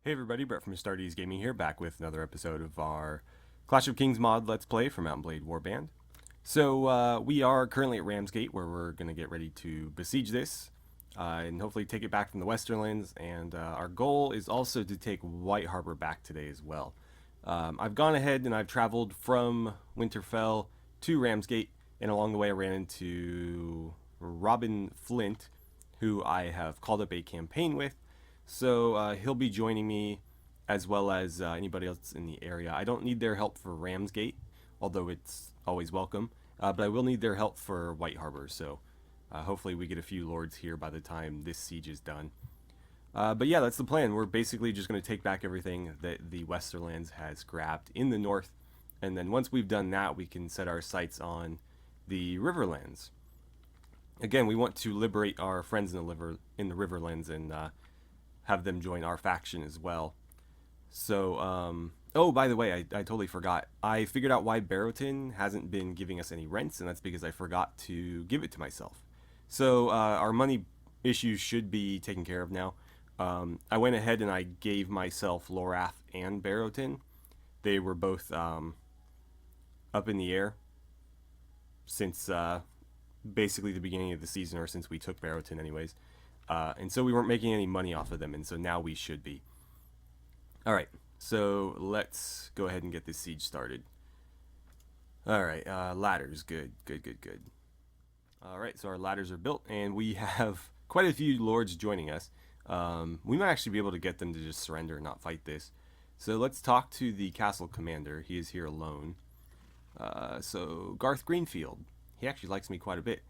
Hey everybody, Brett from AstartesGaming here, back with another episode of our Clash of Kings mod Let's Play for Mount & Blade Warband. So we are currently at Ramsgate, where we're going to get ready to besiege this, and hopefully take it back from the Westerlands, and our goal is also to take White Harbor back today as well. I've gone ahead and I've traveled from Winterfell to Ramsgate, and along the way I ran into Robin Flint, who I have called up a campaign with. So he'll be joining me, as well as anybody else in the area. I don't need their help for Ramsgate, although it's always welcome. But I will need their help for White Harbor, so hopefully we get a few lords here by the time this siege is done. But yeah, that's the plan. We're basically just going to take back everything that the Westerlands has grabbed in the north, and then once we've done that, we can set our sights on the Riverlands. Again, we want to liberate our friends in the Riverlands and have them join our faction as well. So, oh, by the way, I totally forgot. I figured out why Barrowton hasn't been giving us any rents, and that's because I forgot to give it to myself. So, our money issues should be taken care of now. I went ahead and I gave myself Lorath and Barrowton. They were both up in the air since basically the beginning of the season, or since we took Barrowton anyways. And so we weren't making any money off of them, and so now we should be. Alright, so let's go ahead and get this siege started. Alright, ladders, good. Alright, so our ladders are built, and we have quite a few lords joining us. We might actually be able to get them to just surrender and not fight this. So let's talk to the castle commander. He is here alone. So Garth Greenfield. He actually likes me quite a bit.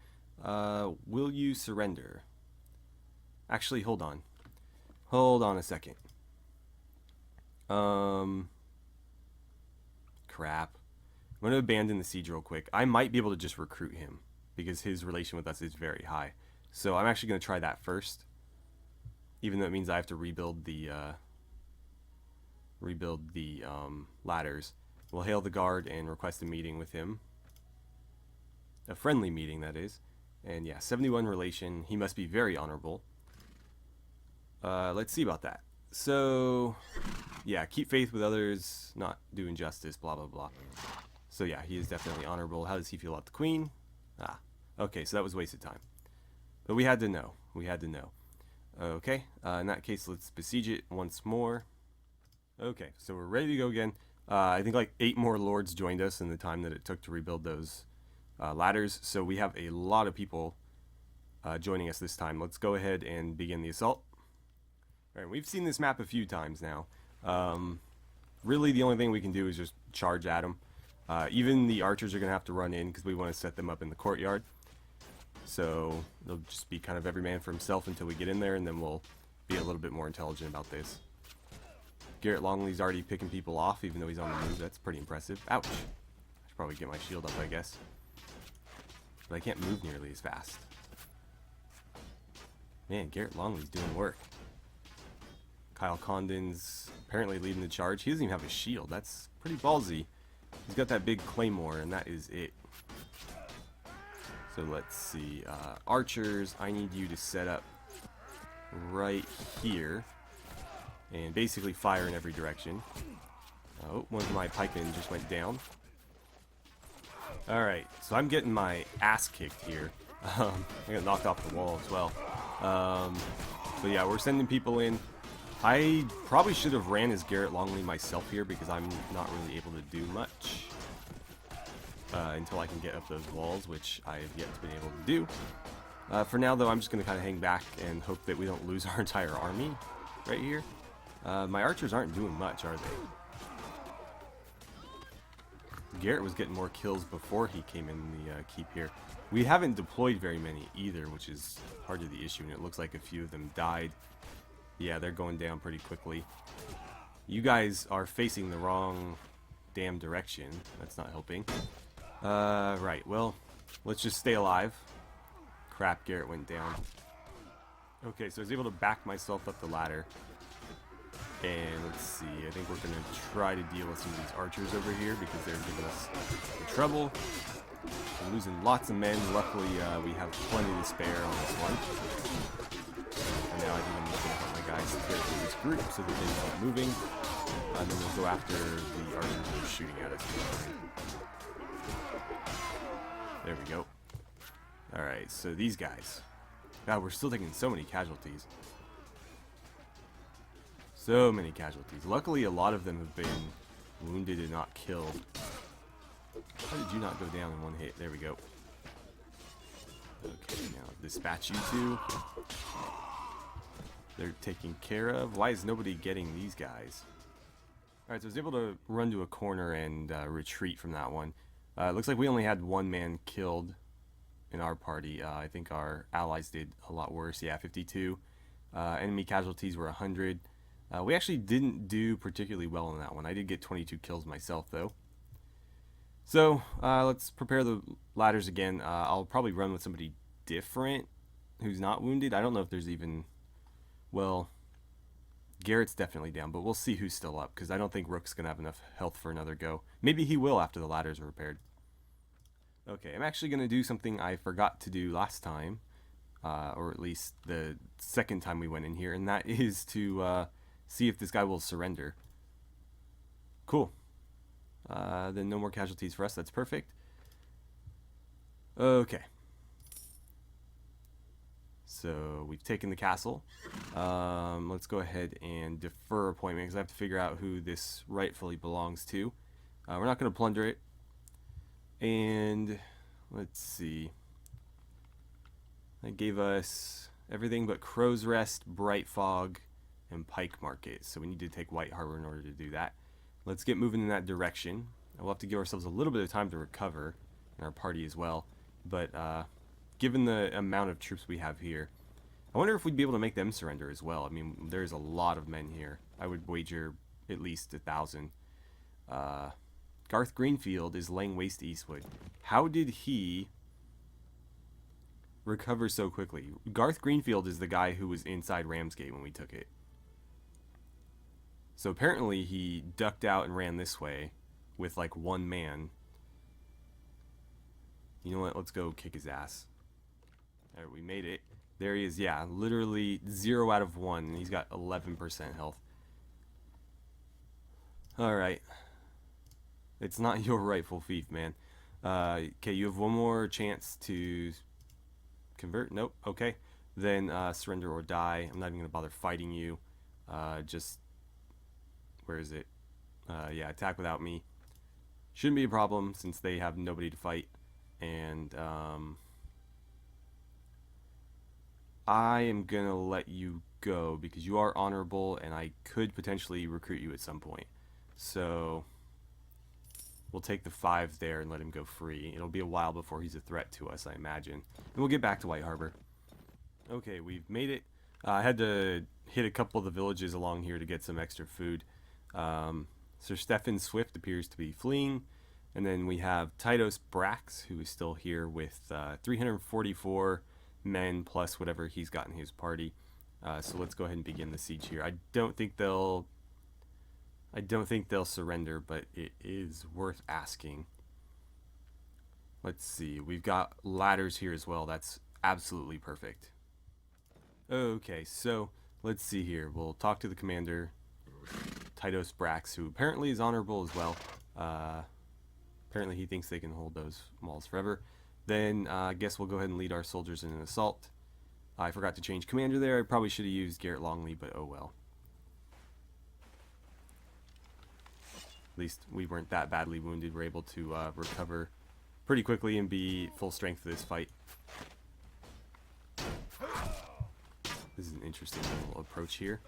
Will you surrender? Actually, hold on. Hold on a second. Crap. I'm going to abandon the siege real quick. I might be able to just recruit him, because his relation with us is very high. So I'm actually going to try that first, even though it means I have to rebuild the ladders. We'll hail the guard and request a meeting with him. A friendly meeting, that is. And yeah, 71 relation. He must be very honorable. Let's see about that. So, yeah, keep faith with others, not do injustice, blah, blah, blah. So, yeah, he is definitely honorable. How does he feel about the queen? Ah, okay, so that was wasted time. But we had to know. Okay, in that case, let's besiege it once more. Okay, so we're ready to go again. I think like 8 more lords joined us in the time that it took to rebuild those ladders. So we have a lot of people joining us this time. Let's go ahead and begin the assault. Alright, we've seen this map a few times now. Really, the only thing we can do is just charge at them. Even the archers are going to have to run in, because we want to set them up in the courtyard. So, they'll just be kind of every man for himself until we get in there, and then we'll be a little bit more intelligent about this. Garrett Longley's already picking people off, even though he's on the move. That's pretty impressive. Ouch. I should probably get my shield up, I guess. But I can't move nearly as fast. Man, Garrett Longley's doing work. Kyle Condon's apparently leading the charge. He doesn't even have a shield. That's pretty ballsy. He's got that big claymore, and that is it. So let's see. Archers, I need you to set up right here and basically fire in every direction. Oh, one of my pikemen just went down. Alright, so I'm getting my ass kicked here. I got knocked off the wall as well. So yeah, we're sending people in. I probably should have ran as Garrett Longley myself here, because I'm not really able to do much until I can get up those walls, which I have yet to be able to do. For now, though, I'm just going to kind of hang back and hope that we don't lose our entire army right here. My archers aren't doing much, are they? Garrett was getting more kills before he came in the keep here. We haven't deployed very many either, which is part of the issue, and it looks like a few of them died. Yeah, they're going down pretty quickly. You guys are facing the wrong damn direction. That's not helping. Right, well, let's just stay alive. Crap, Garrett went down. Okay, so I was able to back myself up the ladder. And let's see, I think we're going to try to deal with some of these archers over here, because they're giving us trouble. We're losing lots of men. Luckily, we have plenty to spare on this one. And now I think I'm just going to help my guys just clear through this group so that they start moving. And then we'll go after the archers that are shooting at us. There we go. Alright, so these guys. God, we're still taking so many casualties. So many casualties. Luckily, a lot of them have been wounded and not killed. How did you not go down in one hit? There we go. Okay, now dispatch you two. They're taken care of. Why is nobody getting these guys? Alright, so I was able to run to a corner and retreat from that one. It looks like we only had one man killed in our party. I think our allies did a lot worse. Yeah, 52. Enemy casualties were 100. We actually didn't do particularly well on that one. I did get 22 kills myself, though. So, let's prepare the ladders again. I'll probably run with somebody different who's not wounded. I don't know if there's even... Well, Garrett's definitely down, but we'll see who's still up, because I don't think Rook's going to have enough health for another go. Maybe he will after the ladders are repaired. Okay, I'm actually going to do something I forgot to do last time, or at least the second time we went in here, and that is to see if this guy will surrender. Cool. Then no more casualties for us. That's perfect. Okay. So we've taken the castle. Let's go ahead and defer appointment because I have to figure out who this rightfully belongs to. We're not going to plunder it. And let's see. That gave us everything but Crow's Rest, Bright Fog, and Pike Market. So we need to take White Harbor in order to do that. Let's get moving in that direction. We'll have to give ourselves a little bit of time to recover in our party as well. But given the amount of troops we have here, I wonder if we'd be able to make them surrender as well. I mean, there's a lot of men here. I would wager at least 1,000. Garth Greenfield is laying waste to Eastwood. How did he recover so quickly? Garth Greenfield is the guy who was inside Ramsgate when we took it. So apparently he ducked out and ran this way with like one man. You know what? Let's go kick his ass. Alright, we made it. There he is. Yeah, literally 0 out of 1. And he's got 11% health. Alright. It's not your rightful fief, man. Okay, you have one more chance to convert. Nope. Okay. Then surrender or die. I'm not even going to bother fighting you. Just... Where is it? Yeah, attack without me. Shouldn't be a problem since they have nobody to fight. And I am going to let you go because you are honorable and I could potentially recruit you at some point. So we'll take the 5 there and let him go free. It'll be a while before he's a threat to us, I imagine. And we'll get back to White Harbor. Okay, we've made it. I had to hit a couple of the villages along here to get some extra food. Sir Stephen Swift appears to be fleeing. And then we have Titos Brax, who is still here with 344 men plus whatever he's got in his party. So let's go ahead and begin the siege here. I don't think they'll surrender, but it is worth asking. Let's see. We've got ladders here as well. That's absolutely perfect. Okay, so let's see here. We'll talk to the commander, Titos Brax, who apparently is honorable as well. Apparently he thinks they can hold those walls forever. Then I guess we'll go ahead and lead our soldiers in an assault. I forgot to change commander there. I probably should have used Garrett Longley, but oh well. At least we weren't that badly wounded. We're able to recover pretty quickly and be full strength for this fight. This is an interesting little approach here.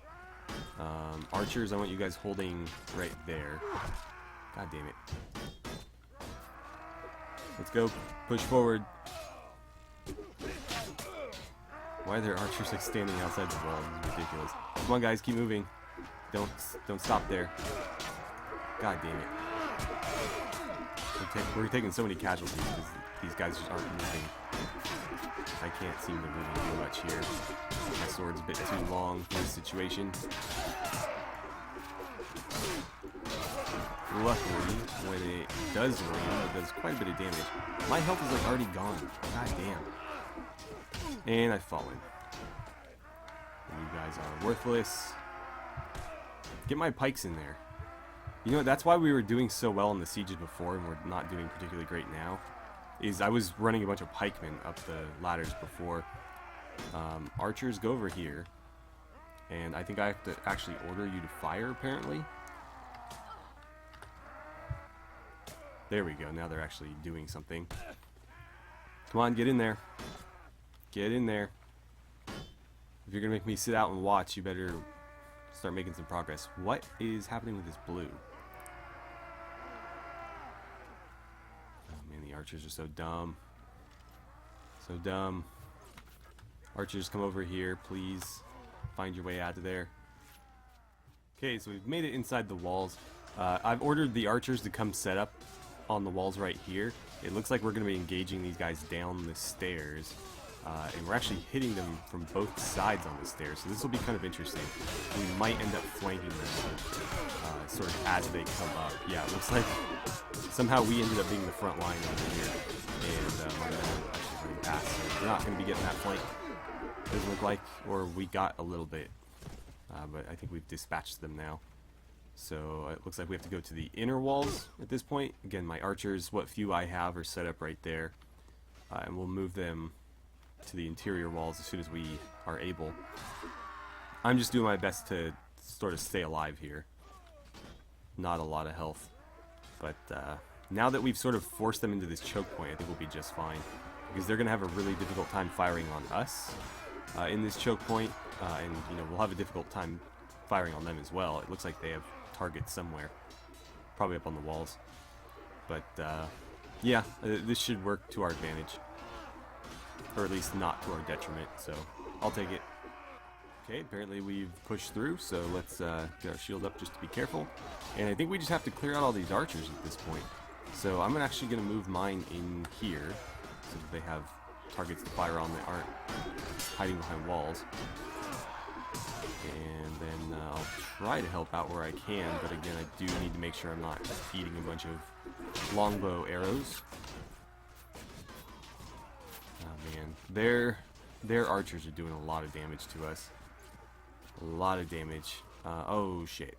Archers, I want you guys holding right there. God damn it. Let's go. Push forward. Why are there archers like standing outside the wall? This is ridiculous. Come on, guys, keep moving. Don't stop there. God damn it. We're taking so many casualties because these guys just aren't moving. I can't seem to really do much here. My sword's a bit too long for this situation. Luckily, when it does land, it does quite a bit of damage. My health is like already gone. God damn. And I've fallen. You guys are worthless. Get my pikes in there. You know what, that's why we were doing so well in the sieges before and we're not doing particularly great now. Is I was running a bunch of pikemen up the ladders before. Archers, go over here. And I think I have to actually order you to fire, apparently. There we go, now they're actually doing something. Come on, get in there. Get in there. If you're gonna make me sit out and watch, you better start making some progress. What is happening with this blue? Oh man, the archers are so dumb. So dumb. Archers, come over here, please. Find your way out of there. Okay, so we've made it inside the walls. I've ordered the archers to come set up on the walls right here. It looks like we're going to be engaging these guys down the stairs. And we're actually hitting them from both sides on the stairs, so this will be kind of interesting. We might end up flanking them sort of as they come up. Yeah, it looks like somehow we ended up being the front line over here, and our men are actually running past, so we're not going to be getting that flank, doesn't look like, or we got a little bit, but I think we've dispatched them now. So it looks like we have to go to the inner walls at this point. Again, my archers, what few I have, are set up right there, and we'll move them to the interior walls as soon as we are able. I'm just doing my best to sort of stay alive here. Not a lot of health, but now that we've sort of forced them into this choke point, I think we'll be just fine, because they're going to have a really difficult time firing on us in this choke point, and you know, we'll have a difficult time firing on them as well. It looks like they have targets somewhere, probably up on the walls, but yeah, this should work to our advantage. Or at least not to our detriment, so I'll take it. Okay, apparently we've pushed through, so let's get our shield up just to be careful. And I think we just have to clear out all these archers at this point. So I'm actually going to move mine in here, so that they have targets to fire on that aren't hiding behind walls. And then I'll try to help out where I can, but again, I do need to make sure I'm not feeding a bunch of longbow arrows. Man, their archers are doing a lot of damage to us. A lot of damage. Oh shit.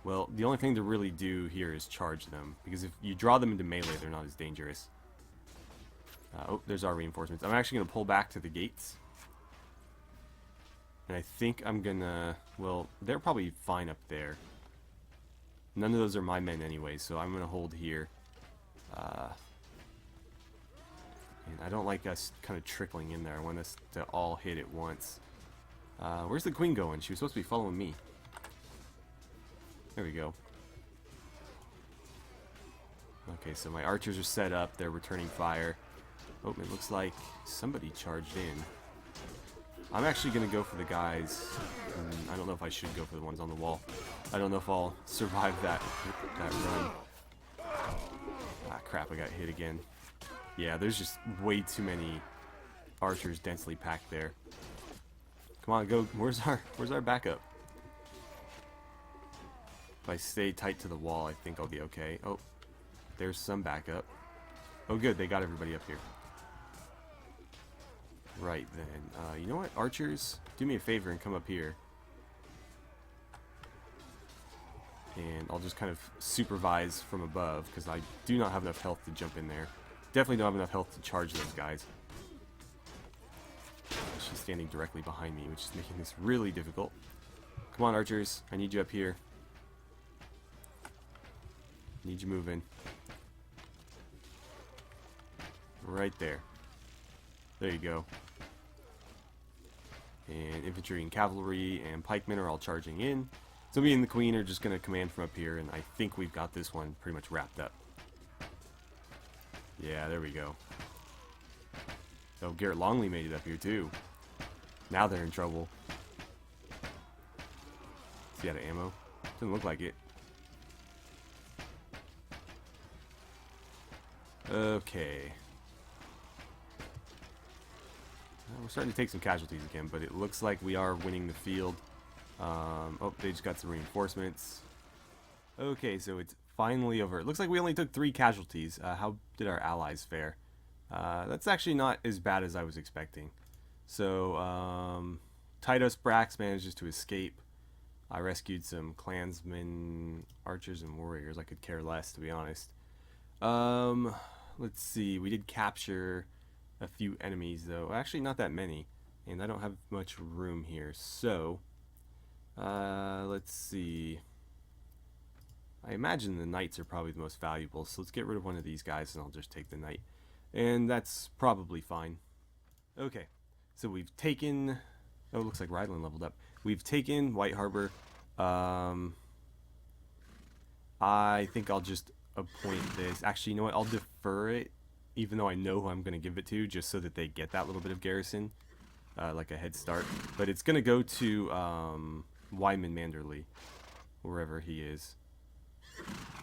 Well, the only thing to really do here is charge them, because if you draw them into melee, they're not as dangerous. Oh, there's our reinforcements. I'm actually going to pull back to the gates. And I think I'm gonna... Well, they're probably fine up there. None of those are my men anyway, so I'm going to hold here. And I don't like us kind of trickling in there. I want us to all hit at once. Where's the queen going? She was supposed to be following me. There we go. Okay, so my archers are set up. They're returning fire. Oh, it looks like somebody charged in. I'm actually going to go for the guys. I don't know if I should go for the ones on the wall. I don't know if I'll survive that run. Ah, crap, I got hit again. Yeah, there's just way too many archers densely packed there. Come on, go. Where's our backup? If I stay tight to the wall, I think I'll be okay. Oh, there's some backup. Oh, good. They got everybody up here. Right, then. You know what? Archers, do me a favor and come up here. And I'll just kind of supervise from above, because I do not have enough health to jump in there. Definitely don't have enough health to charge those guys. She's standing directly behind me, which is making this really difficult. Come on, archers. I need you up here. Need you moving. Right there. There you go. And infantry and cavalry and pikemen are all charging in. So me and the queen are just going to command from up here, and I think we've got this one pretty much wrapped up. Yeah, there we go. Oh, Garrett Longley made it up here too. Now they're in trouble. Is he out of ammo? Doesn't look like it. Okay. We're starting to take some casualties again, but it looks like we are winning the field. Oh, they just got some reinforcements. Okay, so it's finally over. It looks like we only took 3 casualties. How did our allies fare? That's actually not as bad as I was expecting. So, Titus Brax manages to escape. I rescued some clansmen, archers, and warriors. I could care less, to be honest. Let's see. We did capture a few enemies, though. Actually, not that many. And I don't have much room here. So, let's see. I imagine the knights are probably the most valuable. So let's get rid of one of these guys, and I'll just take the knight. And that's probably fine. Okay. So we've taken... Oh, it looks like Rydland leveled up. We've taken White Harbor. I think I'll just appoint this. Actually, you know what? I'll defer it, even though I know who I'm going to give it to, just so that they get that little bit of garrison, like a head start. But it's going to go to Wyman Manderley, wherever he is.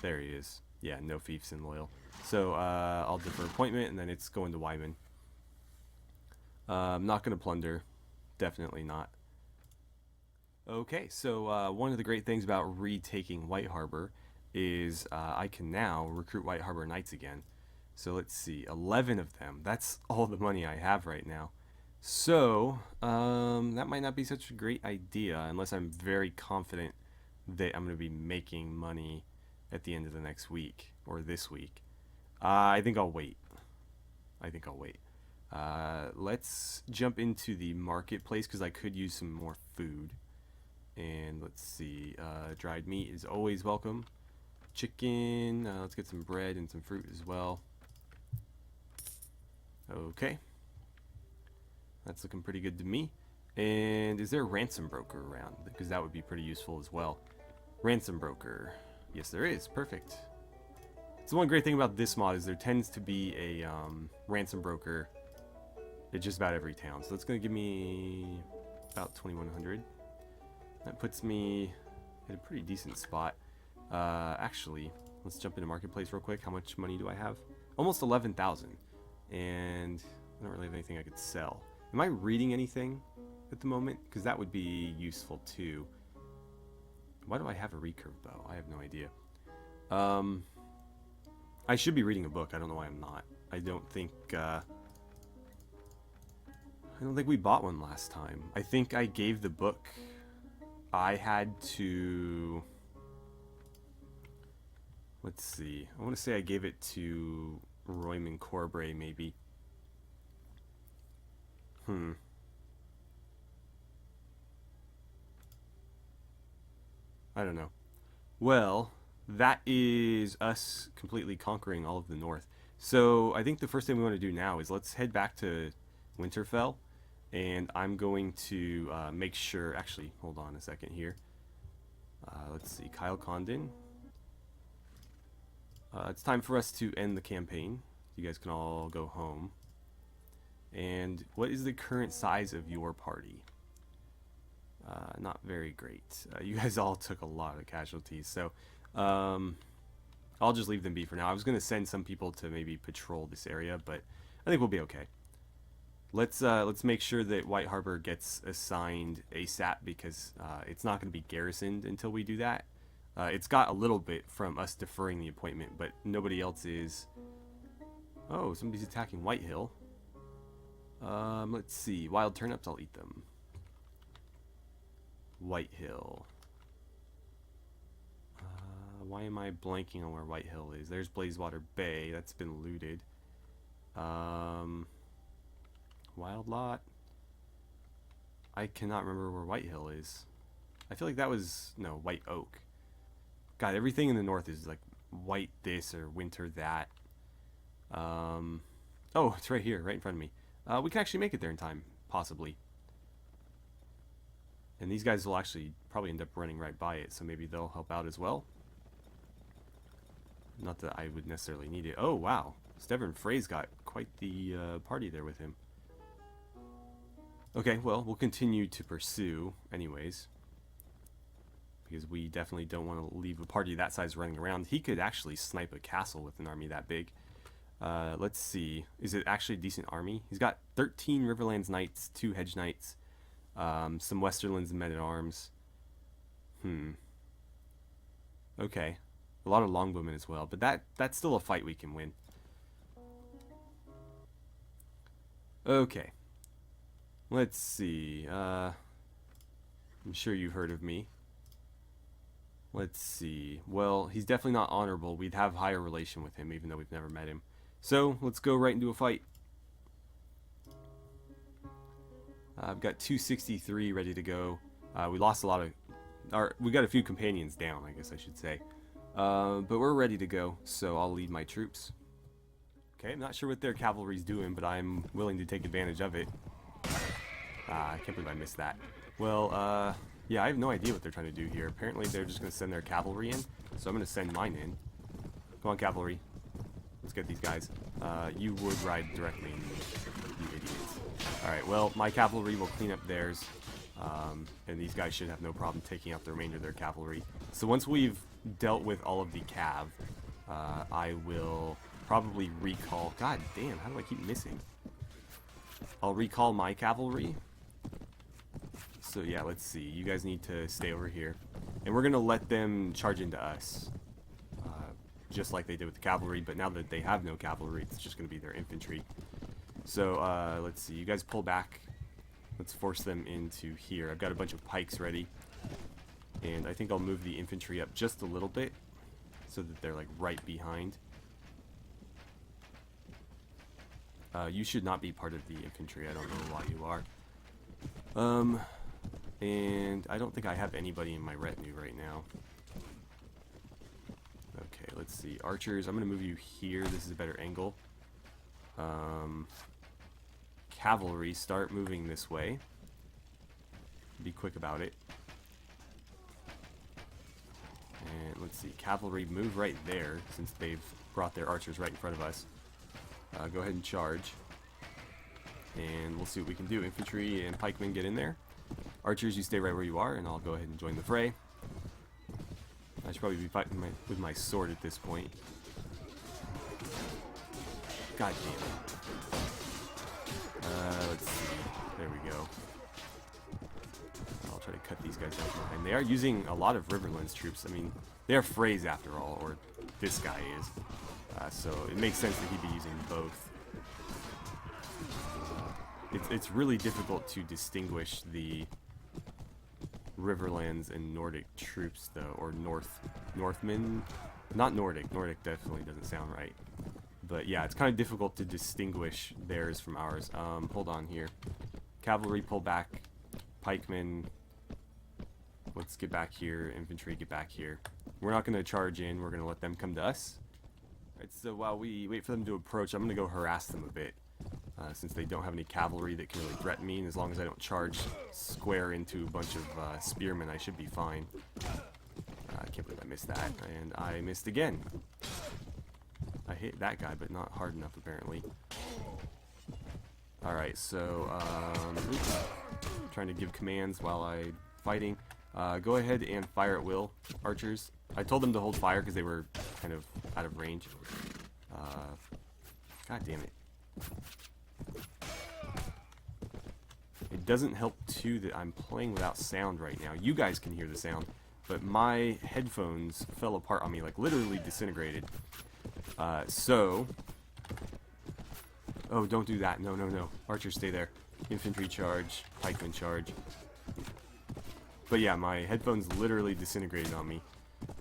There he is. Yeah, no fiefs in loyal. So I'll defer appointment, and then it's going to Wyman. I'm not going to plunder. Definitely not. Okay, so one of the great things about retaking White Harbor is I can now recruit White Harbor Knights again. So let's see, 11 of them. That's all the money I have right now. So that might not be such a great idea unless I'm very confident that I'm going to be making money at the end of the next week or this week. I think I'll wait. Let's jump into the marketplace because I could use some more food. And let's see, dried meat is always welcome. Chicken, let's get some bread and some fruit as well. Okay. That's looking pretty good to me. And is there a ransom broker around? Because that would be pretty useful as well. Ransom broker. Yes, there is. Perfect. So one great thing about this mod is there tends to be a ransom broker at just about every town. So that's going to give me about 2,100. That puts me at a pretty decent spot. Actually, let's jump into Marketplace real quick. How much money do I have? Almost 11,000. And I don't really have anything I could sell. Am I reading anything at the moment? Because that would be useful too. Why do I have a recurve bow? I have no idea. I should be reading a book. I don't know why I'm not. I don't think we bought one last time. I think I gave the book. I had to... Let's see. I want to say I gave it to Royman Corbray, maybe. I don't know. Well, that is us completely conquering all of the north. So I think the first thing we want to do now is let's head back to Winterfell. And I'm going to make sure... Actually, hold on a second here. Let's see. Kyle Condon. It's time for us to end the campaign. You guys can all go home. And what is the current size of your party? Not very great. You guys all took a lot of casualties. So I'll just leave them be for now. I was going to send some people to maybe patrol this area, but I think we'll be okay. Let's make sure that White Harbor gets assigned ASAP because it's not going to be garrisoned until we do that. It's got a little bit from us deferring the appointment, but nobody else is. Oh, somebody's attacking Whitehill. Let's see. Wild turnips, I'll eat them. Whitehill. Why am I blanking on where Whitehill is? There's Blazewater Bay. That's been looted. Wild Lot. I cannot remember where Whitehill is. I feel like that was... No, White Oak. God, everything in the north is like white this or winter that. Oh, it's right here, right in front of me. We can actually make it there in time, possibly. And these guys will actually probably end up running right by it, so maybe they'll help out as well. Not that I would necessarily need it. Oh, wow. Stevern Frays got quite the party there with him. Okay, well, we'll continue to pursue anyways. Because we definitely don't want to leave a party that size running around. He could actually snipe a castle with an army that big. Let's see. Is it actually a decent army? He's got 13 Riverlands Knights, 2 Hedge Knights, some Westerlands and Men-at-Arms. Okay. A lot of Longbowmen as well. But that's still a fight we can win. Okay. Let's see. I'm sure you've heard of me. Let's see. Well, he's definitely not honorable. We'd have higher relation with him, even though we've never met him. So, let's go right into a fight. I've got 263 ready to go. We lost a lot of... we got a few companions down, I guess I should say. But we're ready to go, so I'll lead my troops. Okay, I'm not sure what their cavalry's doing, but I'm willing to take advantage of it. I can't believe I missed that. Well, yeah, I have no idea what they're trying to do here. Apparently they're just going to send their cavalry in, so I'm going to send mine in. Come on, cavalry. Let's get these guys. You would ride directly in, you idiots. Alright, well, my cavalry will clean up theirs, and these guys should have no problem taking out the remainder of their cavalry. So once we've dealt with all of the cav, I will probably recall... God damn, how do I keep missing? I'll recall my cavalry. So yeah, let's see. You guys need to stay over here. And we're going to let them charge into us. Just like they did with the cavalry, but now that they have no cavalry, it's just going to be their infantry. So, let's see. You guys pull back. Let's force them into here. I've got a bunch of pikes ready. And I think I'll move the infantry up just a little bit so that they're, like, right behind. You should not be part of the infantry. I don't know why you are. And I don't think I have anybody in my retinue right now. Okay, let's see. Archers, I'm going to move you here. This is a better angle. Cavalry, start moving this way. Be quick about it. And let's see. Cavalry, move right there since they've brought their archers right in front of us. Go ahead and charge. And we'll see what we can do. Infantry and pikemen get in there. Archers, you stay right where you are, and I'll go ahead and join the fray. I should probably be fighting with my sword at this point. God damn it. Let's see. There we go. I'll try to cut these guys out behind. They are using a lot of Riverlands troops. I mean, they are Frays after all, or this guy is. So it makes sense that he'd be using both. It's really difficult to distinguish the Riverlands and Nordic troops, though, or Northmen. Not Nordic. Nordic definitely doesn't sound right. But yeah, it's kind of difficult to distinguish theirs from ours. Hold on here. Cavalry, pull back. Pikemen, let's get back here. Infantry, get back here. We're not going to charge in. We're going to let them come to us. Right, so while we wait for them to approach, I'm going to go harass them a bit. Since they don't have any cavalry that can really threaten me, and as long as I don't charge square into a bunch of spearmen, I should be fine. I can't believe I missed that, and I missed again. I hit that guy, but not hard enough, apparently. Alright, so, oops. Trying to give commands while I'm fighting. Go ahead and fire at will, archers. I told them to hold fire because they were kind of out of range. God damn it. It doesn't help, too, that I'm playing without sound right now. You guys can hear the sound, but my headphones fell apart on me, like literally disintegrated. So... Oh, don't do that. No, no, no. Archers, stay there. Infantry charge. Pikemen charge. But yeah, my headphones literally disintegrated on me.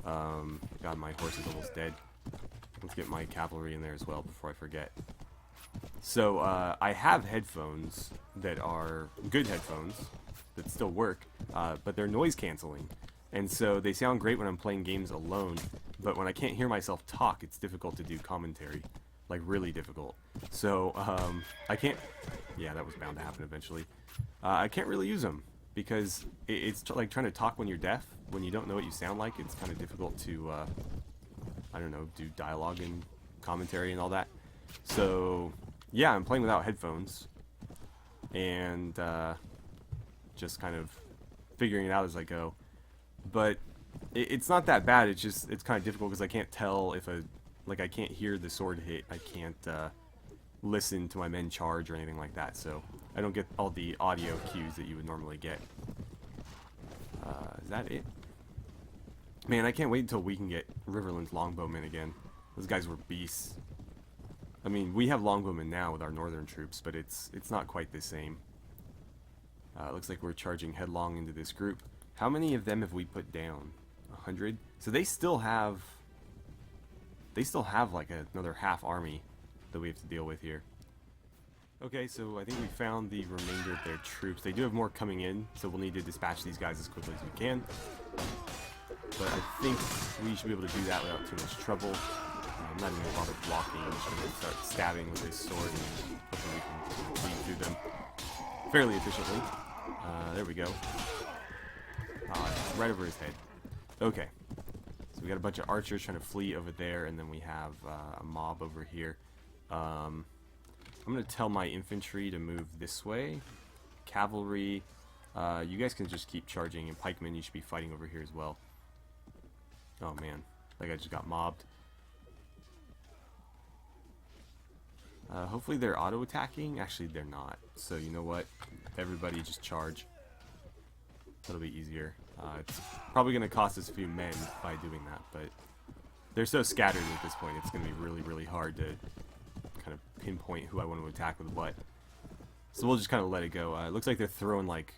God, my horse is almost dead. Let's get my cavalry in there as well before I forget. So, I have headphones that are good headphones that still work, but they're noise canceling. And so they sound great when I'm playing games alone, but when I can't hear myself talk, it's difficult to do commentary. Like, really difficult. So, I can't... Yeah, that was bound to happen eventually. I can't really use them, because it's like trying to talk when you're deaf. When you don't know what you sound like, it's kind of difficult to, I don't know, do dialogue and commentary and all that. So, yeah, I'm playing without headphones. And, just kind of figuring it out as I go. But it's not that bad. It's just, it's kind of difficult because I can't tell if like, I can't hear the sword hit. I can't listen to my men charge or anything like that. So I don't get all the audio cues that you would normally get. Is that it? Man, I can't wait until we can get Riverlands longbowmen again. Those guys were beasts. I mean, we have longbowmen now with our northern troops, but it's not quite the same. It looks like we're charging headlong into this group. How many of them have we put down? 100? So they still have like another half army that we have to deal with here. Okay, so I think we found the remainder of their troops. They do have more coming in, so we'll need to dispatch these guys as quickly as we can. But I think we should be able to do that without too much trouble. I'm not even going to bother blocking. I'm just going to start stabbing with this sword and hopefully we can bleed through them fairly efficiently. There we go. Right over his head. Okay. So we got a bunch of archers trying to flee over there, and then we have a mob over here. I'm going to tell my infantry to move this way. Cavalry, you guys can just keep charging, and pikemen, you should be fighting over here as well. Oh man, that guy just got mobbed. Hopefully they're auto-attacking. Actually, they're not. So you know what? Everybody just charge. That'll be easier. It's probably going to cost us a few men by doing that, but they're so scattered at this point, it's going to be really, really hard to kind of pinpoint who I want to attack with what. So we'll just kind of let it go. It looks like they're throwing like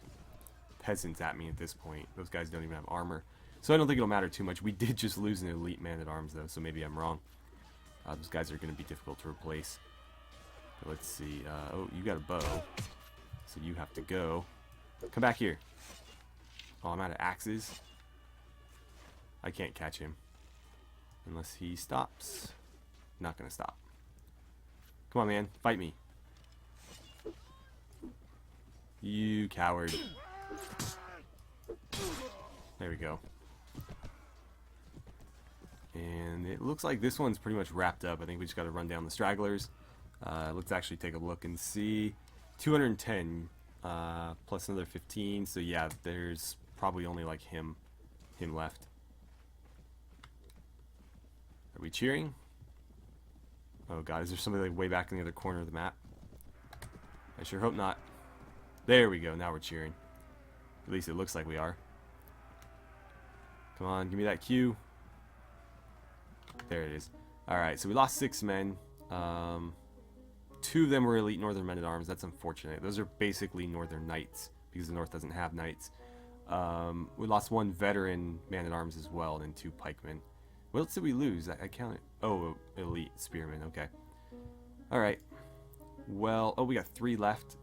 peasants at me at this point. Those guys don't even have armor. So I don't think it'll matter too much. We did just lose an elite man-at-arms though, so maybe I'm wrong. Those guys are going to be difficult to replace. But let's see. Oh, you got a bow. So you have to go. Come back here. Oh, I'm out of axes. I can't catch him. Unless he stops. Not going to stop. Come on, man. Fight me. You coward. There we go. And it looks like this one's pretty much wrapped up. I think we just got to run down the stragglers. Let's actually take a look and see. 210 plus another 15. So yeah, there's probably only like him left. Are we cheering? Oh god, is there somebody like way back in the other corner of the map? I sure hope not. There we go, now we're cheering. At least it looks like we are. Come on, give me that Q. There it is. Alright, so we lost 6 men. 2 of them were elite northern men-at-arms. That's unfortunate. Those are basically northern knights, because the north doesn't have knights. We lost 1 veteran man-at-arms as well, and then 2 pikemen. What else did we lose? I counted. Oh, elite spearmen. Okay. Alright. Well, oh, we got 3 left.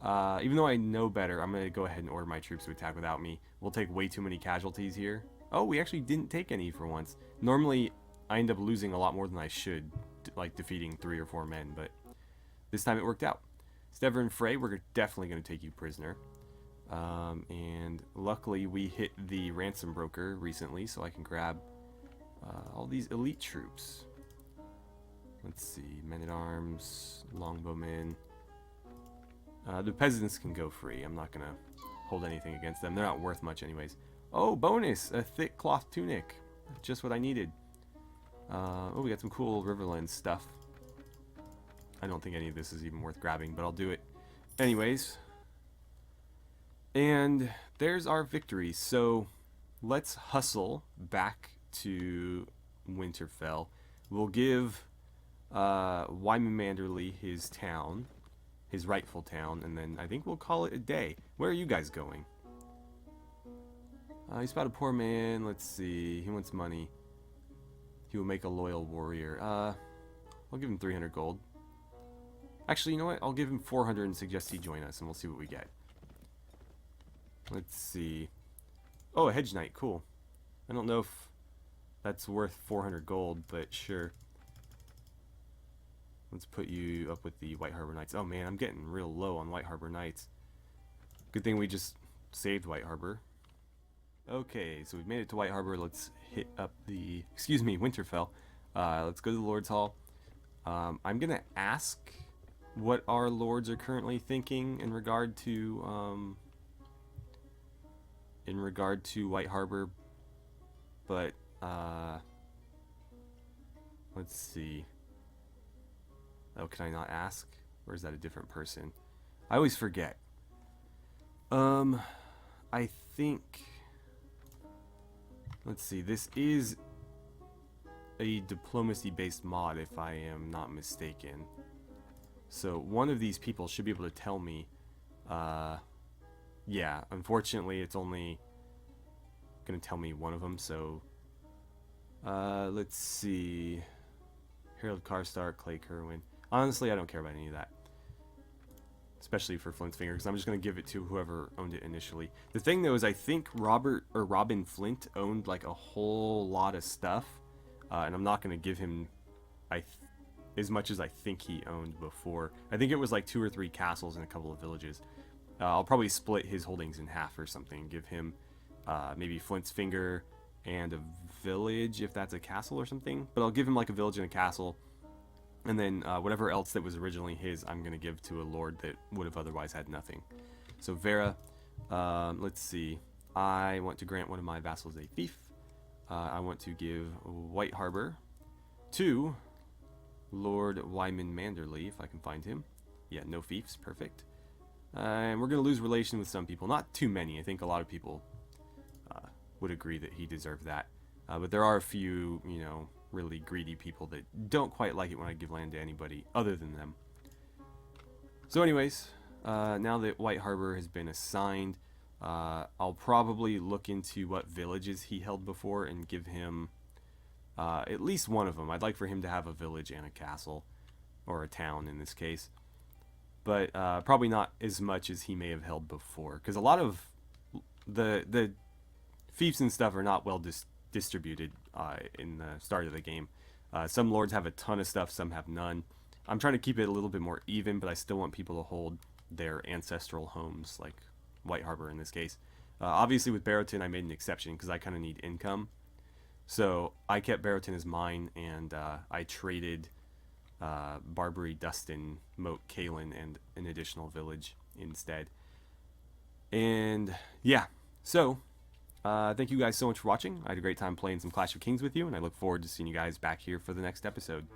Even though I know better, I'm going to go ahead and order my troops to attack without me. We'll take way too many casualties here. Oh, we actually didn't take any for once. Normally, I end up losing a lot more than I should, like defeating 3 or 4 men, but this time it worked out. Stever and Frey, we're definitely going to take you prisoner. And luckily we hit the ransom broker recently, so I can grab all these elite troops. Let's see, men-at-arms, longbowmen. The peasants can go free. I'm not going to hold anything against them. They're not worth much anyways. Oh, bonus! A thick cloth tunic. Just what I needed. Oh, we got some cool Riverland stuff. I don't think any of this is even worth grabbing, but I'll do it anyways. And there's our victory. So let's hustle back to Winterfell. We'll give Wyman Manderley his town, his rightful town, and then I think we'll call it a day. Where are you guys going? He's about a poor man. Let's see. He wants money. He will make a loyal warrior. I'll give him 300 gold. Actually, you know what? I'll give him 400 and suggest he join us, and we'll see what we get. Let's see. Oh, a hedge knight. Cool. I don't know if that's worth 400 gold, but sure. Let's put you up with the White Harbor Knights. Oh man, I'm getting real low on White Harbor Knights. Good thing we just saved White Harbor. Okay, so we've made it to White Harbor. Let's hit up the... Excuse me, Winterfell. Let's go to the Lord's Hall. I'm going to ask what our lords are currently thinking in regard to White Harbor, but let's see. Oh, can I not ask? Or is that a different person? I always forget. I think, let's see, this is a diplomacy based mod if I am not mistaken. So one of these people should be able to tell me yeah, unfortunately, it's only going to tell me one of them, so let's see. Harold Karstark, Clay Kerwin. Honestly, I don't care about any of that, especially for Flint's Finger, because I'm just going to give it to whoever owned it initially. The thing, though, is I think Robin Flint owned like a whole lot of stuff, and I'm not going to give him as much as I think he owned before. I think it was like 2 or 3 castles and a couple of villages. I'll probably split his holdings in half or something, give him maybe Flint's Finger and a village if that's a castle or something, but I'll give him like a village and a castle, and then whatever else that was originally his I'm going to give to a lord that would have otherwise had nothing. So Vera, let's see, I want to grant one of my vassals a fief. I want to give White Harbor to Lord Wyman Manderley, if I can find him. Yeah, no fiefs, perfect. And we're going to lose relation with some people, not too many. I think a lot of people would agree that he deserved that. But there are a few, you know, really greedy people that don't quite like it when I give land to anybody other than them. So anyways, now that White Harbor has been assigned, I'll probably look into what villages he held before and give him at least one of them. I'd like for him to have a village and a castle, or a town in this case. But probably not as much as he may have held before, because a lot of the fiefs and stuff are not well distributed in the start of the game. Some lords have a ton of stuff, some have none. I'm trying to keep it a little bit more even, but I still want people to hold their ancestral homes, like White Harbor in this case. Obviously with Barrowton I made an exception because I kind of need income. So I kept Barrowton as mine, and I traded Barbary, Dustin, Moat, Kalen, and an additional village instead. And yeah, so thank you guys so much for watching. I had a great time playing some Clash of Kings with you, and I look forward to seeing you guys back here for the next episode.